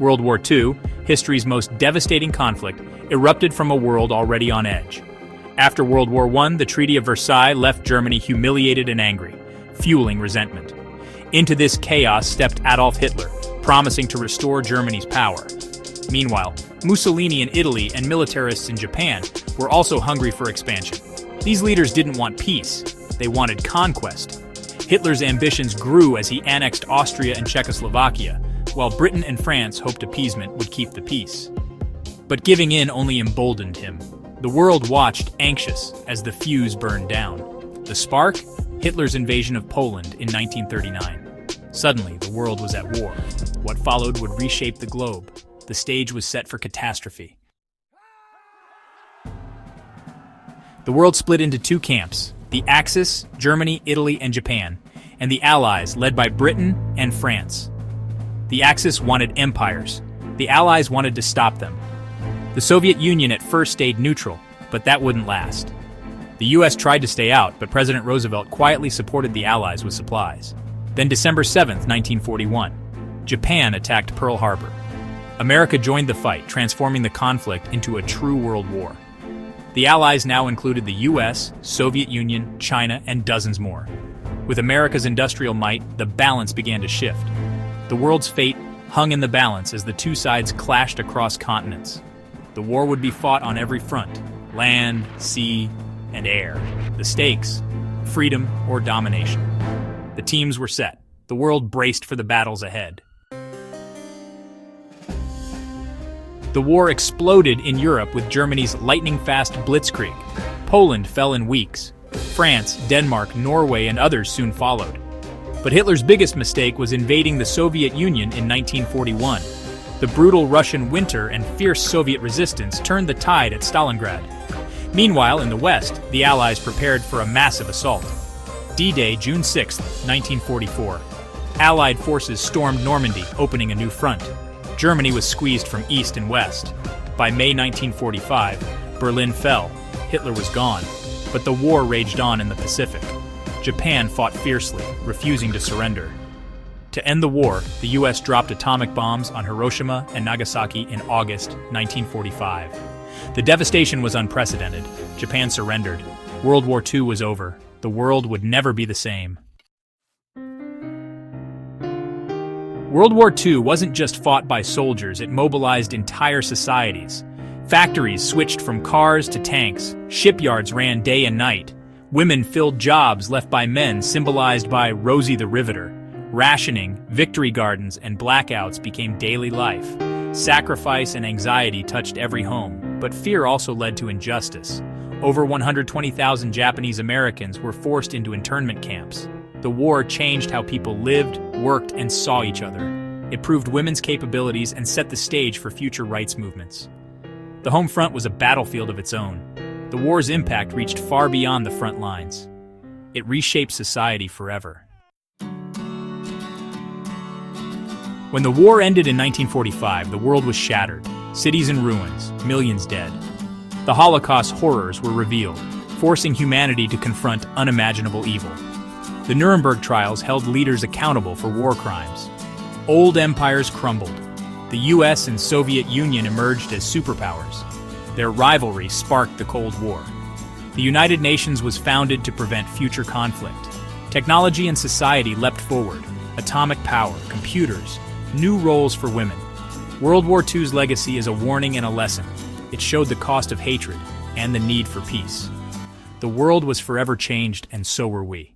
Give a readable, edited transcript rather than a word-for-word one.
World War II, history's most devastating conflict, erupted from a world already on edge. After World War I, the Treaty of Versailles left Germany humiliated and angry, fueling resentment. Into this chaos stepped Adolf Hitler, promising to restore Germany's power. Meanwhile, Mussolini in Italy and militarists in Japan were also hungry for expansion. These leaders didn't want peace, they wanted conquest. Hitler's ambitions grew as he annexed Austria and Czechoslovakia, while Britain and France hoped appeasement would keep the peace. But giving in only emboldened him. The world watched, anxious, as the fuse burned down. The spark? Hitler's invasion of Poland in 1939. Suddenly, the world was at war. What followed would reshape the globe. The stage was set for catastrophe. The world split into two camps: the Axis, Germany, Italy, and Japan, and the Allies, led by Britain and France. The Axis wanted empires. The Allies wanted to stop them. The Soviet Union at first stayed neutral, but that wouldn't last. The US tried to stay out, but President Roosevelt quietly supported the Allies with supplies. Then December 7, 1941, Japan attacked Pearl Harbor. America joined the fight, transforming the conflict into a true world war. The Allies now included the US, Soviet Union, China, and dozens more. With America's industrial might, the balance began to shift. The world's fate hung in the balance as the two sides clashed across continents. The war would be fought on every front: land, sea, and air. The stakes: freedom or domination. The teams were set. The world braced for the battles ahead. The war exploded in Europe with Germany's lightning-fast blitzkrieg. Poland fell in weeks. France, Denmark, Norway, and others soon followed. But Hitler's biggest mistake was invading the Soviet Union in 1941. The brutal Russian winter and fierce Soviet resistance turned the tide at Stalingrad. Meanwhile, in the West, the Allies prepared for a massive assault. D-Day, June 6, 1944. Allied forces stormed Normandy, opening a new front. Germany was squeezed from east and west. By May 1945, Berlin fell. Hitler was gone. But the war raged on in the Pacific. Japan fought fiercely, refusing to surrender. To end the war, the US dropped atomic bombs on Hiroshima and Nagasaki in August 1945. The devastation was unprecedented. Japan surrendered. World War II was over. The world would never be the same. World War II wasn't just fought by soldiers, it mobilized entire societies. Factories switched from cars to tanks. Shipyards ran day and night. Women filled jobs left by men, symbolized by Rosie the Riveter. Rationing, victory gardens, and blackouts became daily life. Sacrifice and anxiety touched every home, but fear also led to injustice. Over 120,000 Japanese Americans were forced into internment camps. The war changed how people lived, worked, and saw each other. It proved women's capabilities and set the stage for future rights movements. The home front was a battlefield of its own. The war's impact reached far beyond the front lines. It reshaped society forever. When the war ended in 1945, the world was shattered. Cities in ruins, millions dead. The Holocaust's horrors were revealed, forcing humanity to confront unimaginable evil. The Nuremberg trials held leaders accountable for war crimes. Old empires crumbled. The US and Soviet Union emerged as superpowers. Their rivalry sparked the Cold War. The United Nations was founded to prevent future conflict. Technology and society leapt forward. Atomic power, computers, new roles for women. World War II's legacy is a warning and a lesson. It showed the cost of hatred and the need for peace. The world was forever changed, and so were we.